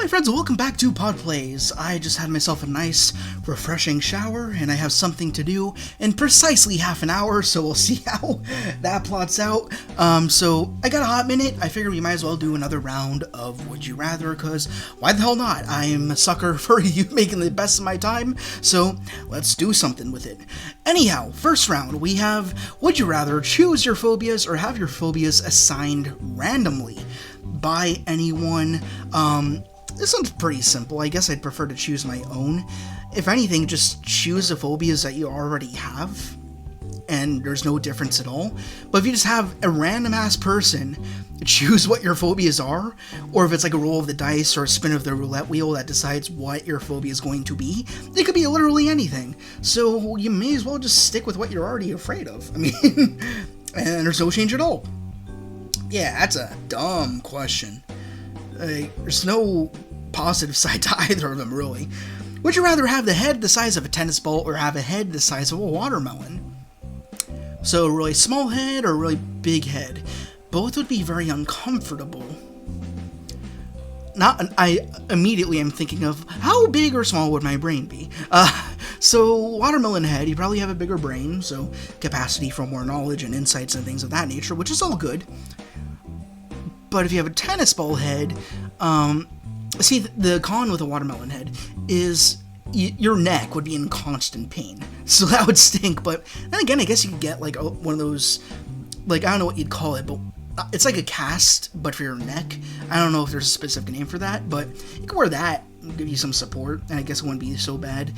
my friends, welcome back to Pod Plays. I just had myself a nice, refreshing shower, and I have something to do in precisely half an hour, so we'll see how that plots out. So I got a hot minute. I figured we might as well do another round of Would You Rather, because why the hell not? I'm a sucker for you making the best of my time, so let's do something with it. Anyhow, first round, we have Would You Rather choose your phobias or have your phobias assigned randomly by anyone. This one's pretty simple. I guess I'd prefer to choose my own. If anything, just choose the phobias that you already have, and there's no difference at all. But if you just have a random ass person choose what your phobias are, or if it's like a roll of the dice or a spin of the roulette wheel that decides what your phobia is going to be, it could be literally anything. So you may as well just stick with what you're already afraid of. I mean, and there's no change at all. Yeah, that's a dumb question. There's no positive side to either of them, really. Would you rather have the head the size of a tennis ball or have a head the size of a watermelon? So a really small head or a really big head? Both would be very uncomfortable. I immediately am thinking of how big or small would my brain be? So watermelon head, you probably have a bigger brain, so capacity for more knowledge and insights and things of that nature, which is all good. But if you have a tennis ball head, see, the con with a watermelon head is your neck would be in constant pain. So that would stink. But then again, I guess you could get like one of those, like, I don't know what you'd call it, but it's like a cast, but for your neck. I don't know if there's a specific name for that, but you can wear that, give you some support, and I guess it wouldn't be so bad.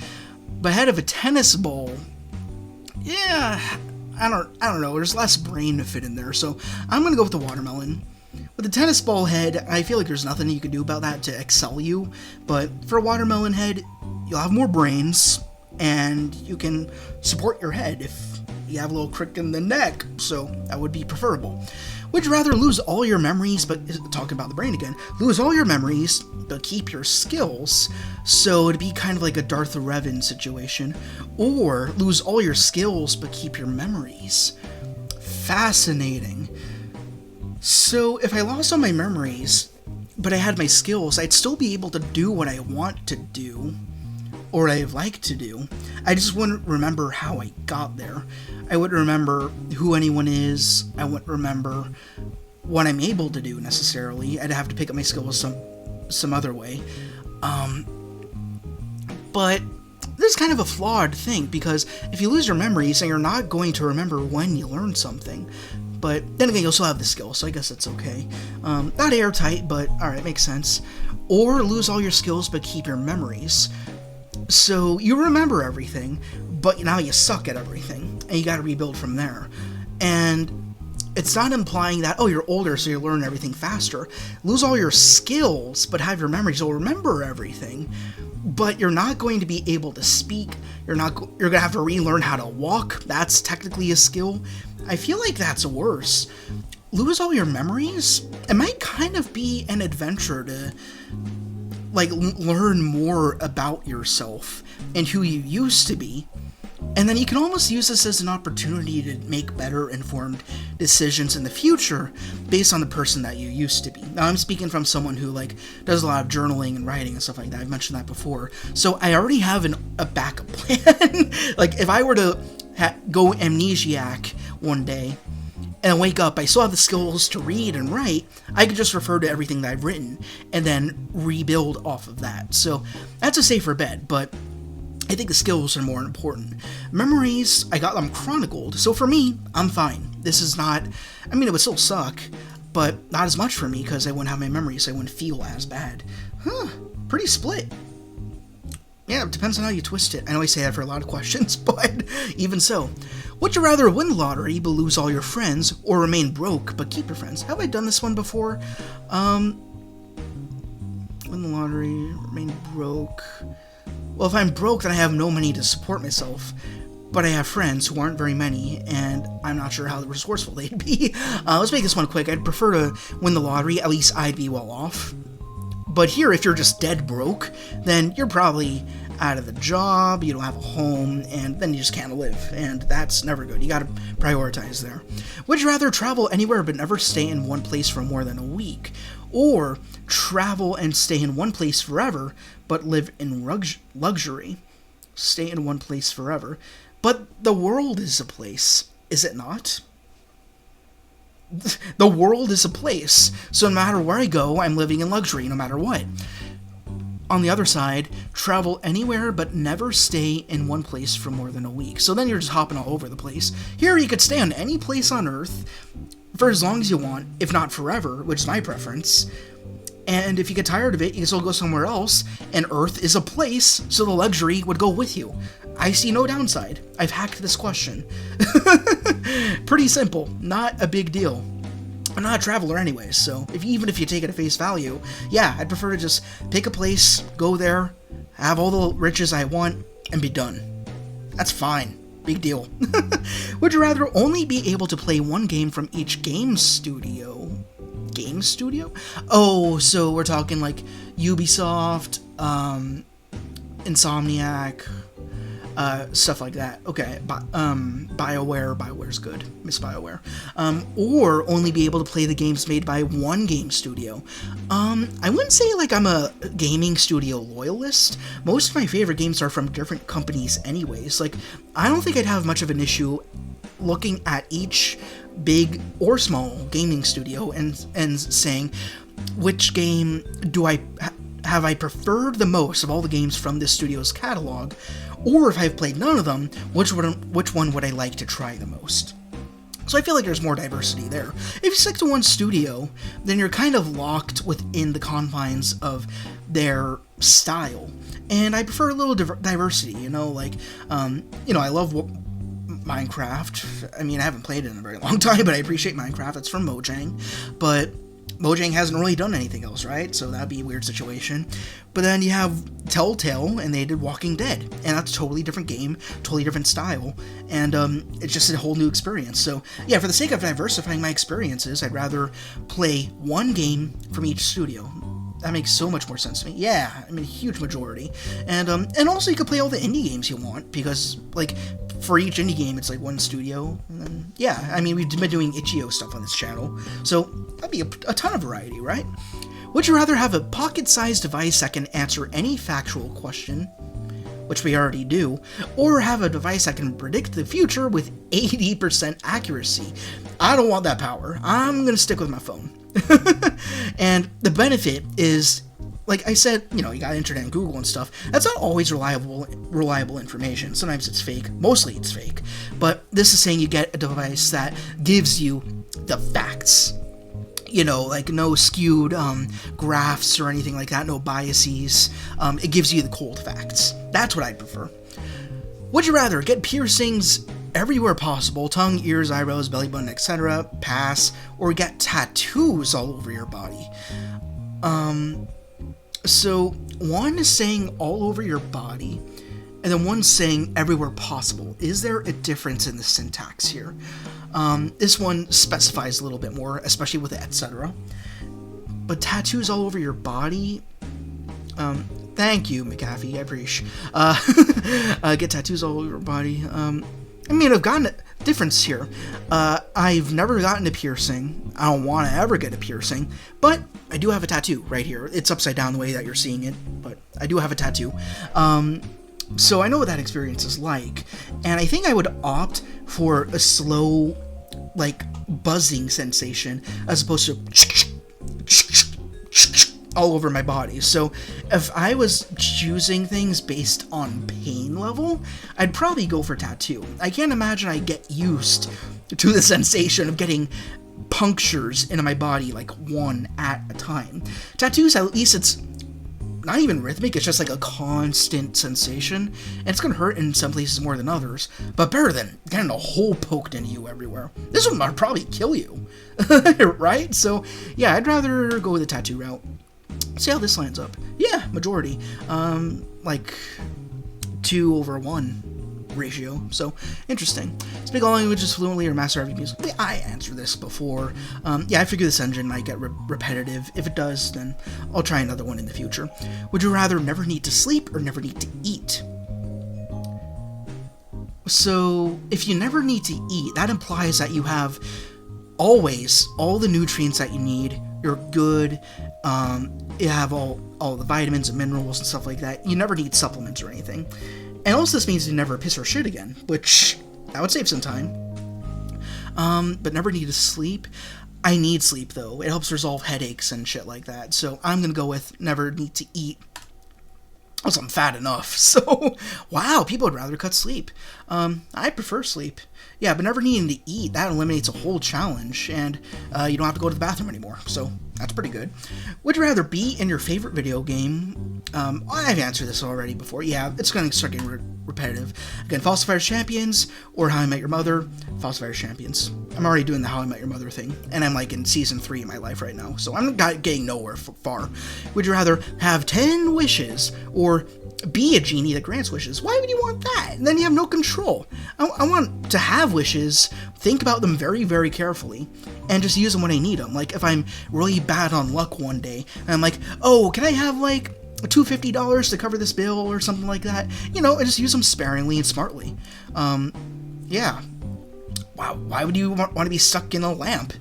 But head of a tennis ball, yeah, I don't know. There's less brain to fit in there, so I'm gonna go with the watermelon. With the tennis ball head, I feel like there's nothing you can do about that to excel you, but for a watermelon head, you'll have more brains, and you can support your head if you have a little crick in the neck, so that would be preferable. Would you rather lose all your memories, but talking about the brain again, lose all your memories, but keep your skills, so it'd be kind of like a Darth Revan situation, or lose all your skills, but keep your memories? Fascinating. So, if I lost all my memories, but I had my skills, I'd still be able to do what I want to do, or what I like to do. I just wouldn't remember how I got there. I wouldn't remember who anyone is. I wouldn't remember what I'm able to do, necessarily. I'd have to pick up my skills some other way. But this is kind of a flawed thing, because if you lose your memories, then you're not going to remember when you learned something. But then again, you'll still have the skill, so I guess it's okay. Not airtight, but alright, makes sense. Or lose all your skills, but keep your memories. So you remember everything, but now you suck at everything, and you gotta rebuild from there. And it's not implying that, oh, you're older, so you learn everything faster. Lose all your skills, but have your memories. You'll remember everything, but you're not going to be able to speak. You're gonna have to relearn how to walk. That's technically a skill. I feel like that's worse. Lose all your memories? It might kind of be an adventure to, like, learn more about yourself and who you used to be. And then you can almost use this as an opportunity to make better informed decisions in the future based on the person that you used to be. Now, I'm speaking from someone who, like, does a lot of journaling and writing and stuff like that. I've mentioned that before. So I already have a backup plan. Like, if I were to go amnesiac one day and wake up, I still have the skills to read and write. I could just refer to everything that I've written and then rebuild off of that. So that's a safer bet, but I think the skills are more important. Memories, I got them chronicled, so for me, I'm fine. This is not, I mean, it would still suck, but not as much for me because I wouldn't have my memories, so I wouldn't feel as bad. Pretty split. Yeah, it depends on how you twist it. I know I say that for a lot of questions, but even so. Would you rather win the lottery but lose all your friends, or remain broke but keep your friends? Have I done this one before? Win the lottery, remain broke. Well, if I'm broke, then I have no money to support myself, but I have friends who aren't very many, and I'm not sure how resourceful they'd be. Let's make this one quick. I'd prefer to win the lottery. At least I'd be well off. But here, if you're just dead broke, then you're probably out of the job, you don't have a home, and then you just can't live, and that's never good. You gotta prioritize there. Would you rather travel anywhere but never stay in one place for more than a week, or travel and stay in one place forever, but live in luxury. Stay in one place forever. But the world is a place, is it not? The world is a place, so no matter where I go, I'm living in luxury, no matter what. On the other side, travel anywhere but never stay in one place for more than a week. So then you're just hopping all over the place. Here you could stay on any place on Earth for as long as you want, if not forever, which is my preference. And if you get tired of it, you can still go somewhere else, and Earth is a place, so the luxury would go with you. I see no downside. I've hacked this question. Pretty simple, not a big deal. I'm not a traveler anyways, so even if you take it at face value, yeah, I'd prefer to just pick a place, go there, have all the riches I want, and be done. That's fine. Big deal. Would you rather only be able to play one game from each game studio? Game studio? Oh, so we're talking like Ubisoft, Insomniac, stuff like that. Okay, BioWare's good. Miss BioWare. Or only be able to play the games made by one game studio. I wouldn't say like I'm a gaming studio loyalist. Most of my favorite games are from different companies anyways. Like, I don't think I'd have much of an issue looking at each big or small gaming studio and saying, which game have I preferred the most of all the games from this studio's catalog, or if I've played none of them, which one would I like to try the most? So I feel like there's more diversity there. If you stick to one studio, then you're kind of locked within the confines of their style, and I prefer a little diversity, I love Minecraft. I mean, I haven't played it in a very long time, but I appreciate Minecraft. It's from Mojang, but Mojang hasn't really done anything else, right? So that'd be a weird situation. But then you have Telltale, and they did Walking Dead, and that's a totally different game, totally different style, and it's just a whole new experience. So yeah, for the sake of diversifying my experiences, I'd rather play one game from each studio. That makes so much more sense to me. Yeah, I mean, a huge majority. And also you could play all the indie games you want, because, like, for each indie game, it's like one studio. And then, yeah, I mean, we've been doing itch.io stuff on this channel, so that'd be a ton of variety, right? Would you rather have a pocket-sized device that can answer any factual question, which we already do, or have a device that can predict the future with 80% accuracy? I don't want that power. I'm gonna stick with my phone. And the benefit is, like I said, you got internet and Google and stuff. That's not always reliable information. Sometimes it's fake. Mostly it's fake. But this is saying you get a device that gives you the facts. Like no skewed graphs or anything like that, no biases. It gives you the cold facts. That's what I prefer. Would you rather get piercings everywhere possible, tongue, ears, eyebrows, belly button, etc., pass, or get tattoos all over your body? So one is saying all over your body, and then one's saying everywhere possible. Is there a difference in the syntax here? This one specifies a little bit more, especially with the etc. But tattoos all over your body, thank you, McAfee, I appreciate. Get tattoos all over your body. I've gotten a difference here. I've never gotten a piercing. I don't want to ever get a piercing, but I do have a tattoo right here. It's upside down the way that you're seeing it, but I do have a tattoo. So I know what that experience is like, and I think I would opt for a slow, like, buzzing sensation as opposed to all over my body. So if I was choosing things based on pain level, I'd probably go for tattoo. I can't imagine I get used to the sensation of getting punctures into my body, like one at a time. Tattoos, at least it's not even rhythmic, it's just like a constant sensation, and it's gonna hurt in some places more than others, but better than getting a hole poked into you everywhere. This one might probably kill you, right? So yeah, I'd rather go with the tattoo route. See how this lines up. Yeah, majority. Like 2/1 ratio. So, interesting. Speak all languages fluently or master every music. I answered this before. Yeah, I figure this engine might get repetitive. If it does, then I'll try another one in the future. Would you rather never need to sleep or never need to eat? So, if you never need to eat, that implies that you have always all the nutrients that you need you're good, you have all the vitamins and minerals and stuff like that. You never need supplements or anything. And also this means you never piss or shit again, which that would save some time. But never need to sleep. I need sleep, though. It helps resolve headaches and shit like that. So I'm going to go with never need to eat. Also, I'm fat enough. So, wow, people would rather cut sleep. I prefer sleep. Yeah, but never needing to eat, that eliminates a whole challenge. And you don't have to go to the bathroom anymore. So that's pretty good. Would you rather be in your favorite video game? I've answered this already before. Yeah, it's going to start getting repetitive. Again, Falsifiers Champions or How I Met Your Mother. Falsifiers Champions. I'm already doing the How I Met Your Mother thing. And I'm like in season 3 of my life right now. So I'm not getting nowhere far. Would you rather have 10 wishes or be a genie that grants wishes? Why would you want that? And then you have no control. I want to have wishes, think about them very, very carefully, and just use them when I need them. Like, if I'm really bad on luck one day, and I'm like, oh, can I have, like, $250 to cover this bill or something like that? You know, I just use them sparingly and smartly. Yeah. Wow, why would you want to be stuck in a lamp?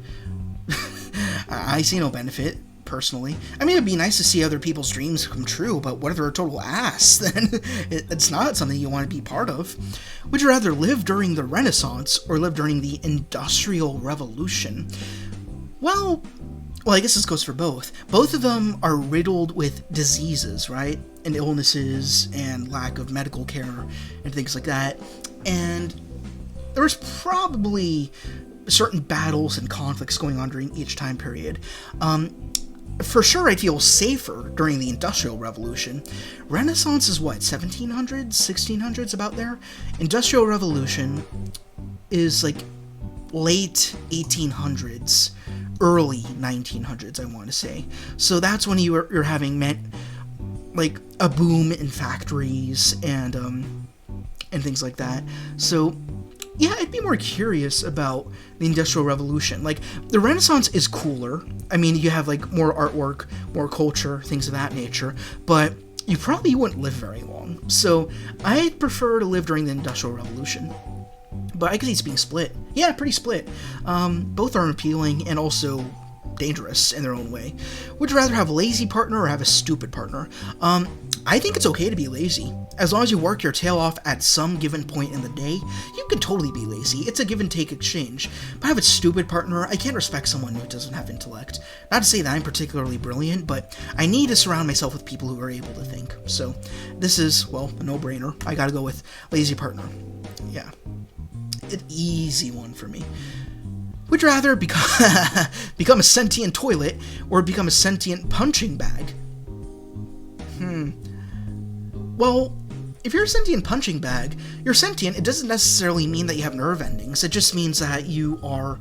I see no benefit. Personally, I mean, it'd be nice to see other people's dreams come true, but what if they're a total ass? Then it's not something you want to be part of. Would you rather live during the Renaissance or live during the Industrial Revolution? Well, I guess this goes for both. Both of them are riddled with diseases, right? And illnesses and lack of medical care and things like that. And there was probably certain battles and conflicts going on during each time period. For sure, I'd feel safer during the Industrial Revolution. Renaissance is what, 1700s, 1600s, about there? Industrial Revolution is like late 1800s, early 1900s, I want to say. So that's when you're having like a boom in factories and things like that. So yeah, I'd be more curious about the Industrial Revolution. Like, the Renaissance is cooler. I mean, you have, like, more artwork, more culture, things of that nature, but you probably wouldn't live very long. So, I'd prefer to live during the Industrial Revolution. But I could see it's being split. Yeah, pretty split. Both are appealing and also dangerous in their own way. Would you rather have a lazy partner or have a stupid partner? I think it's okay to be lazy. As long as you work your tail off at some given point in the day, you can totally be lazy. It's a give and take exchange. But I have a stupid partner, I can't respect someone who doesn't have intellect. Not to say that I'm particularly brilliant, but I need to surround myself with people who are able to think. So this is, well, a no-brainer. I gotta go with lazy partner. Yeah. An easy one for me. Would you rather become a sentient toilet or become a sentient punching bag? Well, if you're a sentient punching bag, you're sentient. It doesn't necessarily mean that you have nerve endings. It just means that you are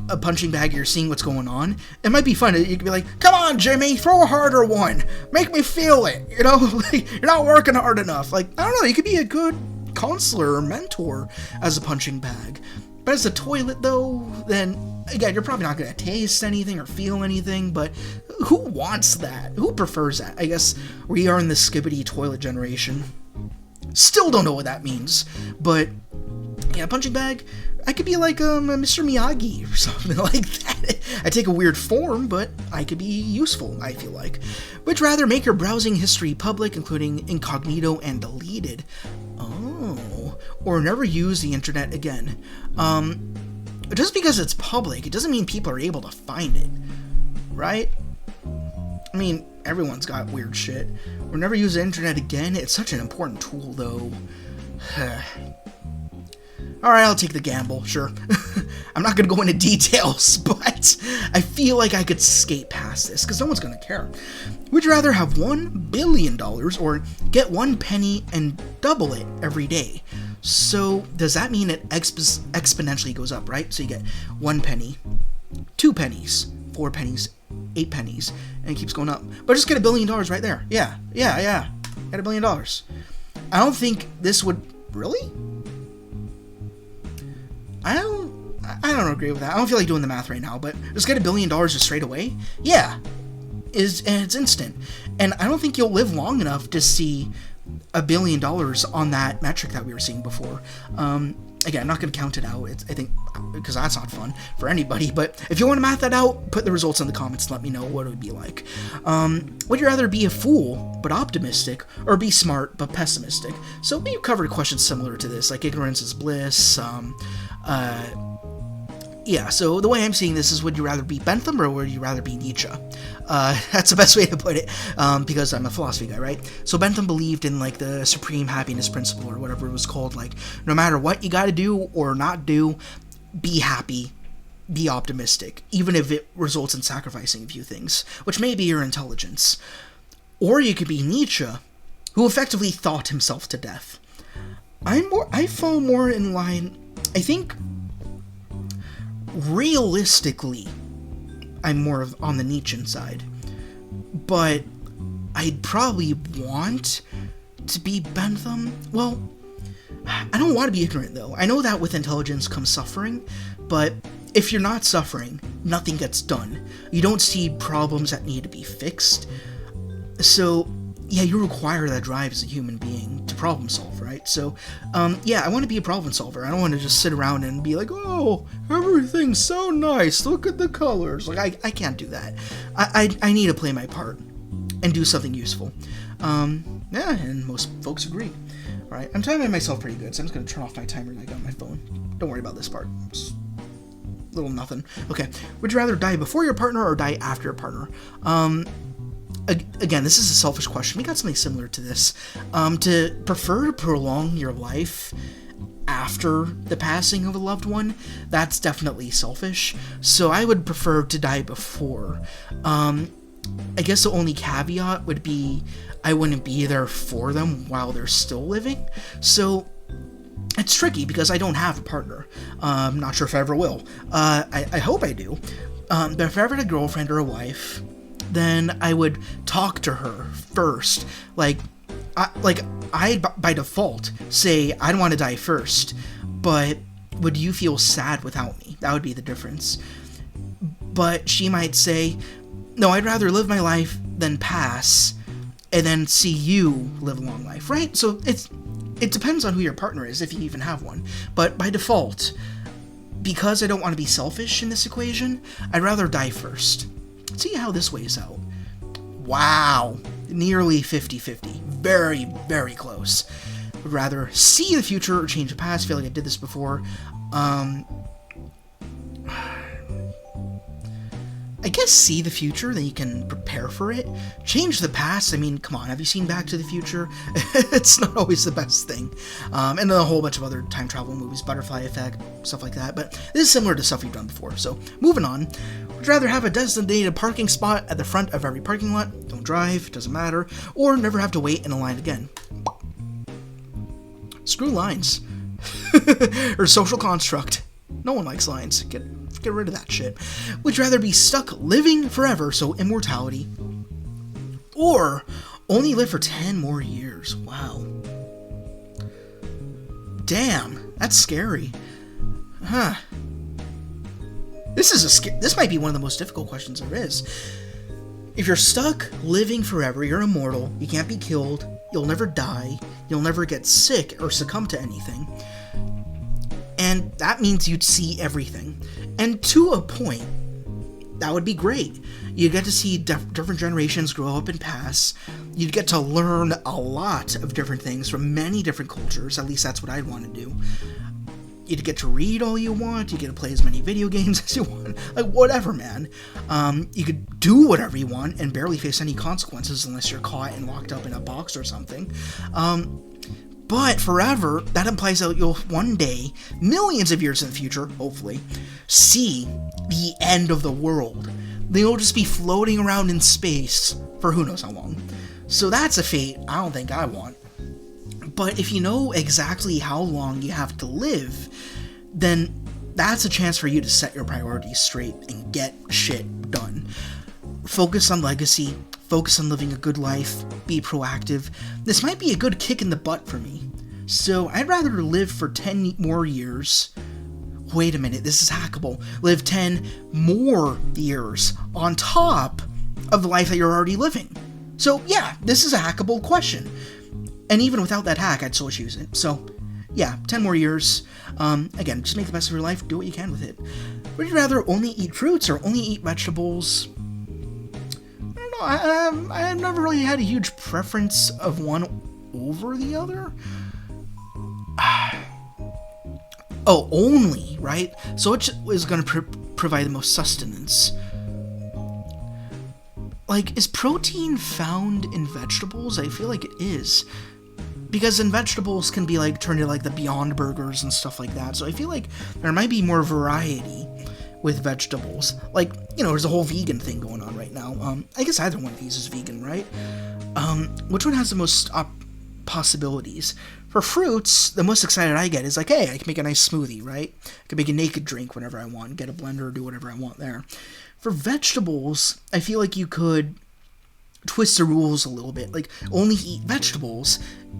a punching bag, you're seeing what's going on. It might be fun. You could be like, come on, Jimmy, throw a harder one. Make me feel it. You know, like, you're not working hard enough. Like, I don't know, you could be a good counselor or mentor as a punching bag. But as a toilet, though, then, again, you're probably not going to taste anything or feel anything, but who wants that? Who prefers that? I guess we are in the skibbity toilet generation. Still don't know what that means, but, yeah, punching bag, I could be like Mr. Miyagi or something like that. I take a weird form, but I could be useful, I feel like. Would you rather make your browsing history public, including incognito and deleted? Oh, or never use the internet again. Just because it's public, it doesn't mean people are able to find it, right? I mean, everyone's got weird shit. Or never use the internet again. It's such an important tool, though. Alright, I'll take the gamble, sure. I'm not gonna go into details, but I feel like I could skate past this, because no one's gonna care. Would you rather have $1 billion or get 1 penny and double it every day? So, does that mean it exponentially goes up, right? So you get 1 penny, 2 pennies, 4 pennies, 8 pennies, and it keeps going up. But just get $1 billion right there. Yeah. Get $1 billion. I don't think this would... Really? I don't agree with that. I don't feel like doing the math right now, but just get $1 billion just straight away? Yeah. And it's instant. And I don't think you'll live long enough to see $1 billion on that metric that we were seeing before. And Again, I'm not going to count it out, I think, because that's not fun for anybody, but if you want to math that out, put the results in the comments and let me know what it would be like. Would you rather be a fool, but optimistic, or be smart, but pessimistic? So we've covered questions similar to this, like ignorance is bliss, yeah, so the way I'm seeing this is, would you rather be Bentham or would you rather be Nietzsche? That's the best way to put it, because I'm a philosophy guy, right? So Bentham believed in, like, the supreme happiness principle, or whatever it was called, like, no matter what you gotta do or not do, be happy, be optimistic, even if it results in sacrificing a few things, which may be your intelligence. Or you could be Nietzsche, who effectively thought himself to death. I fall more in line, I think, realistically, I'm more on the Nietzschean side, but I'd probably want to be Bentham. Well, I don't want to be ignorant, though. I know that with intelligence comes suffering, but if you're not suffering, nothing gets done. You don't see problems that need to be fixed. So, yeah, you require that drive as a human being to problem solve, right? So, yeah, I want to be a problem solver. I don't want to just sit around and be like, oh, everything's so nice, look at the colors. Like, I can't do that. I need to play my part and do something useful. Yeah, and most folks agree. All right, I'm timing myself pretty good, so I'm just going to turn off my timer that I got on my phone. Don't worry about this part. It's little nothing. Okay, would you rather die before your partner or die after your partner? Again, this is a selfish question. We got something similar to this. To prefer to prolong your life after the passing of a loved one, that's definitely selfish. So I would prefer to die before. I guess the only caveat would be I wouldn't be there for them while they're still living. So it's tricky because I don't have a partner. I'm not sure if I ever will. I hope I do. But if I ever had a girlfriend or a wife, then I would talk to her first. Like I by default say I'd want to die first, but would you feel sad without me? That would be the difference. But she might say, no, I'd rather live my life than pass, and then see you live a long life, right? So it depends on who your partner is, if you even have one. But by default, because I don't want to be selfish in this equation, I'd rather die first. See how this weighs out. Wow, nearly 50-50. Very, very close. Would rather see the future or change the past. I feel like I did this before. I guess see the future, then you can prepare for it. Change the past, I mean, come on, have you seen Back to the Future? It's not always the best thing. And then a whole bunch of other time travel movies, Butterfly Effect, stuff like that. But this is similar to stuff we've done before. So, moving on. Would you rather have a designated parking spot at the front of every parking lot? Don't drive, doesn't matter. Or never have to wait in a line again? Screw lines. Or social construct. No one likes lines. Get rid of that shit. Would you rather be stuck living forever, so immortality, or only live for 10 more years? Wow. Damn, that's scary. Huh. This might be one of the most difficult questions there is. If you're stuck living forever, you're immortal, you can't be killed, you'll never die, you'll never get sick or succumb to anything. And that means you'd see everything. And to a point, that would be great. You get to see different generations grow up and pass. You'd get to learn a lot of different things from many different cultures. At least that's what I'd want to do. You'd get to read all you want. You get to play as many video games as you want. Like, whatever, man. You could do whatever you want and barely face any consequences unless you're caught and locked up in a box or something. But forever, that implies that you'll one day, millions of years in the future, hopefully, see the end of the world. Then you'll just be floating around in space for who knows how long. So that's a fate I don't think I want. But if you know exactly how long you have to live, then that's a chance for you to set your priorities straight and get shit done. Focus on legacy. Focus on living a good life, be proactive. This might be a good kick in the butt for me. So I'd rather live for 10 more years. Wait a minute, this is hackable. Live 10 more years on top of the life that you're already living. So yeah, this is a hackable question. And even without that hack, I'd still choose it. So yeah, 10 more years. Again, just make the best of your life. Do what you can with it. Would you rather only eat fruits or only eat vegetables? I don't know. I've never really had a huge preference of one over the other. Oh, only, right? So which is going to provide the most sustenance? Like, is protein found in vegetables? I feel like it is. Because in vegetables can be, like, turned into, like, the Beyond Burgers and stuff like that. So I feel like there might be more variety with vegetables. Like, you know, there's a whole vegan thing going on right now. I guess either one of these is vegan, right? Which one has the most possibilities? For fruits, the most excited I get is like, hey, I can make a nice smoothie, right? I can make a naked drink whenever I want, get a blender, do whatever I want there. For vegetables, I feel like you could twist the rules a little bit. Like, only eat vegetables.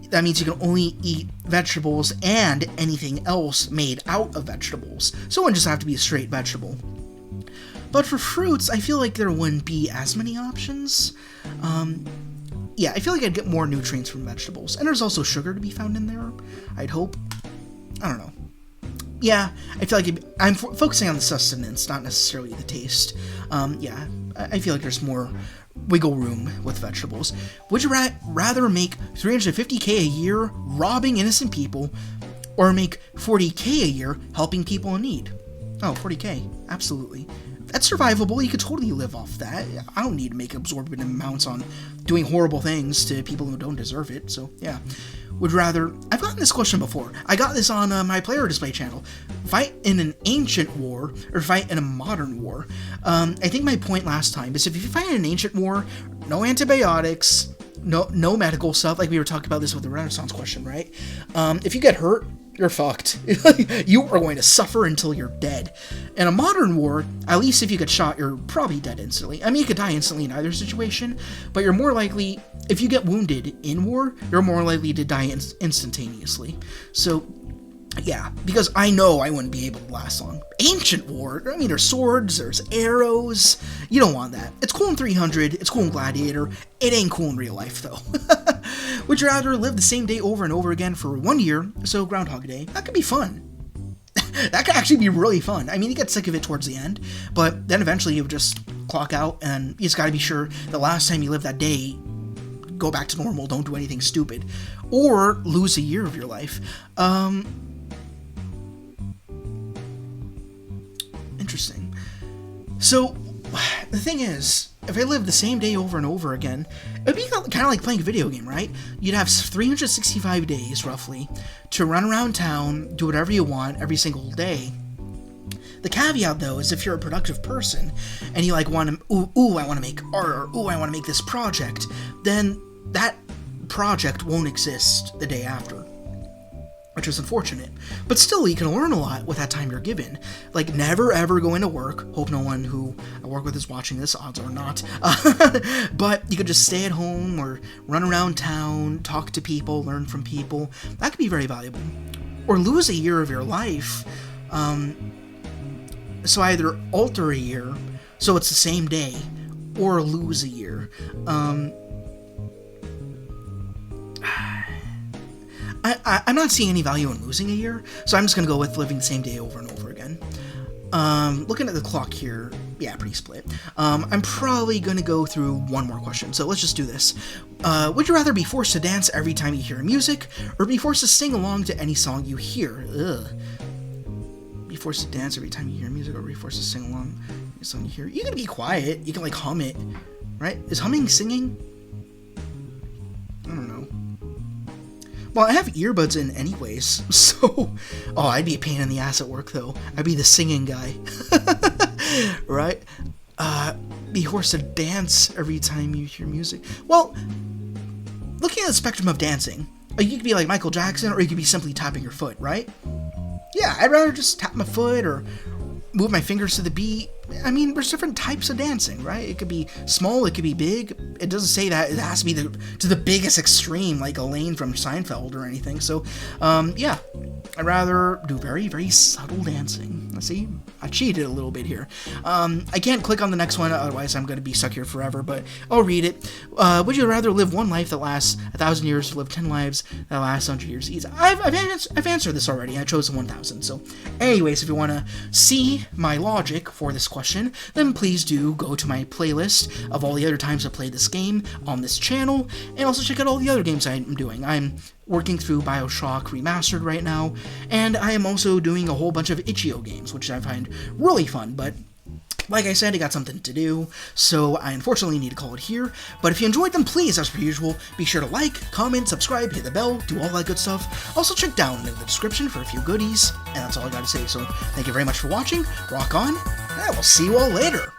That means you can only eat vegetables and anything else made out of vegetables. So it wouldn't just have to be a straight vegetable. But for fruits, I feel like there wouldn't be as many options. Yeah, I feel like I'd get more nutrients from vegetables. And there's also sugar to be found in there, I'd hope. I don't know. Yeah, I feel like I'm focusing on the sustenance, not necessarily the taste. Yeah, I feel like there's more wiggle room with vegetables. Would you rather make $350K a year robbing innocent people, or make $40K a year helping people in need? Oh, $40K, absolutely. That's survivable. You could totally live off that. I don't need to make exorbitant amounts on doing horrible things to people who don't deserve it. So, yeah. Would rather... I've gotten this question before. I got this on my player display channel. Fight in an ancient war or fight in a modern war? I think my point last time is if you fight in an ancient war, no antibiotics, no medical stuff, like we were talking about this with the Renaissance question, right? If you get hurt, you're fucked. You are going to suffer until you're dead. In a modern war, at least if you get shot, you're probably dead instantly. I mean, you could die instantly in either situation, but you're more likely, if you get wounded in war, you're more likely to die instantaneously. So, yeah, because I know I wouldn't be able to last long. Ancient war, I mean, there's swords, there's arrows. You don't want that. It's cool in 300, it's cool in Gladiator. It ain't cool in real life, though. Would you rather live the same day over and over again for 1 year, so Groundhog Day? That could be fun. That could actually be really fun. I mean, you get sick of it towards the end, but then eventually you would just clock out, and you just gotta be sure the last time you live that day, go back to normal, don't do anything stupid. Or lose a year of your life. Interesting. So, the thing is, if I lived the same day over and over again, it would be kind of like playing a video game, right? You'd have 365 days, roughly, to run around town, do whatever you want every single day. The caveat, though, is if you're a productive person, and you, like, want to, ooh, I want to make art, or ooh, I want to make this project, then that project won't exist the day after. Which is unfortunate. But still, you can learn a lot with that time you're given. Like, never ever go into work. Hope no one who I work with is watching this, odds or not. But you could just stay at home or run around town, talk to people, learn from people. That could be very valuable. Or lose a year of your life. So either alter a year, so it's the same day, or lose a year. I'm not seeing any value in losing a year, so I'm just going to go with living the same day over and over again. Looking at the clock here, yeah, pretty split. I'm probably going to go through one more question, so let's just do this. Would you rather be forced to dance every time you hear music, or be forced to sing along to any song you hear? Ugh. Be forced to dance every time you hear music, or be forced to sing along to any song you hear? You can be quiet, you can, like, hum it, right? Is humming singing? I don't know. Well, I have earbuds in anyways, so... Oh, I'd be a pain in the ass at work, though. I'd be the singing guy. Right? Be forced to dance every time you hear music. Well, looking at the spectrum of dancing, you could be like Michael Jackson, or you could be simply tapping your foot, right? Yeah, I'd rather just tap my foot, or move my fingers to the beat. I mean, there's different types of dancing, right? It could be small, it could be big. It doesn't say that it has to be to the biggest extreme, like Elaine from Seinfeld or anything. So, yeah, I'd rather do very, very subtle dancing. Let's see, I cheated a little bit here. I can't click on the next one, otherwise I'm going to be stuck here forever, but I'll read it. Would you rather live one life that lasts 1,000 years or live 10 lives that last 100 years each? I've answered this already. I chose the 1,000. So, anyways, if you want to see my logic for this question, then please do go to my playlist of all the other times I played this game on this channel, and also check out all the other games I'm doing. I'm working through BioShock Remastered right now, and I am also doing a whole bunch of itch.io games, which I find really fun, but like I said, I got something to do, so I unfortunately need to call it here. But if you enjoyed them, please, as per usual, be sure to like, comment, subscribe, hit the bell, do all that good stuff. Also, check down in the description for a few goodies, and that's all I gotta say. So, thank you very much for watching, rock on, and I will see you all later.